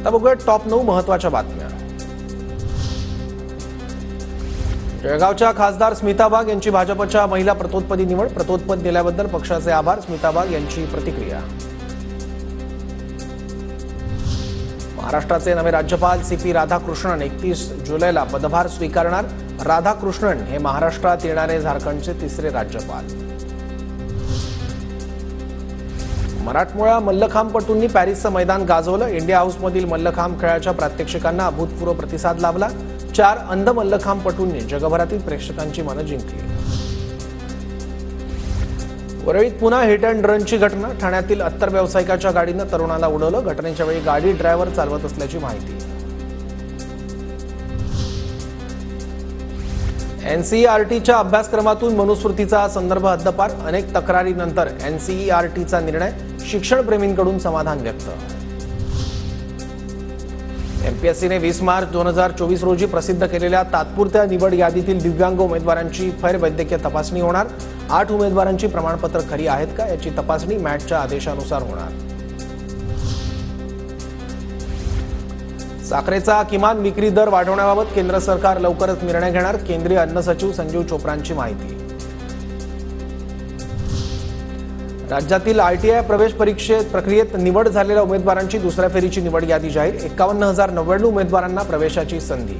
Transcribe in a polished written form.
आता बघूया टॉप 9 महत्त्वाच्या बातम्या। जळगावच्या खासदार स्मिता वाघ यांची भाजपच्या महिला प्रतोदपदी निवड। प्रतोदपद दिल्याबद्दल पक्षाचे आभार। स्मिता वाघ यांची प्रतिक्रिया। महाराष्ट्राचे नवे राज्यपाल सीपी राधाकृष्णन 31 जुलैला पदभार स्वीकारणार। राधाकृष्णन हे महाराष्ट्रात येणारे झारखंडचे तिसरे राज्यपाल। मराठमोळ्या मल्लखांबपटूंनी पॅरिसचं मैदान गाजवलं। इंडिया हाऊसमधील मल्लखांब खेळाच्या प्रात्यक्षिकांना अभूतपूर्व प्रतिसाद लाभला। 4 अंध मल्लखांबपटूंनी जगभरातील प्रेक्षकांची मनं जिंकली। वरळीत पुन्हा हिट अँड रनची घटना। ठाण्यातील अत्तर व्यावसायिकाच्या गाडीनं तरुणाला उडवलं। घटनेच्या वेळी गाडी ड्रायव्हर चालवत असल्याची माहिती। एनसीईआरटीच्या अभ्यासक्रमातून मनुस्मृतीचा संदर्भ हद्दपार। अनेक तक्रारीनंतर एनसीईआरटीचा निर्णय। शिक्षणप्रेमींकडून समाधान व्यक्त। एमपीएससीने 20 मार्च 2024 रोजी प्रसिद्ध केलेल्या तात्पुरत्या निवड यादीतील दिव्यांग उमेदवारांची वैद्यकीय तपासणी होणार। 8 उमेदवारांची प्रमाणपत्र खरी आहेत का याची तपासणी मॅटच्या आदेशानुसार होणार। साखरेचा किमान विक्री दर वाढवण्याबाबत केंद्र सरकार लवकरच निर्णय घेणार। केंद्रीय अन्न सचिव संजीव चोप्रांची माहिती। राज्यातील आरटीआय प्रवेश प्रक्रियेत निवड झालेल्या उमेदवारांची दुसऱ्या फेरीची निवड यादी जाहीर। 51,099 उमेदवारांना प्रवेशाची संधी।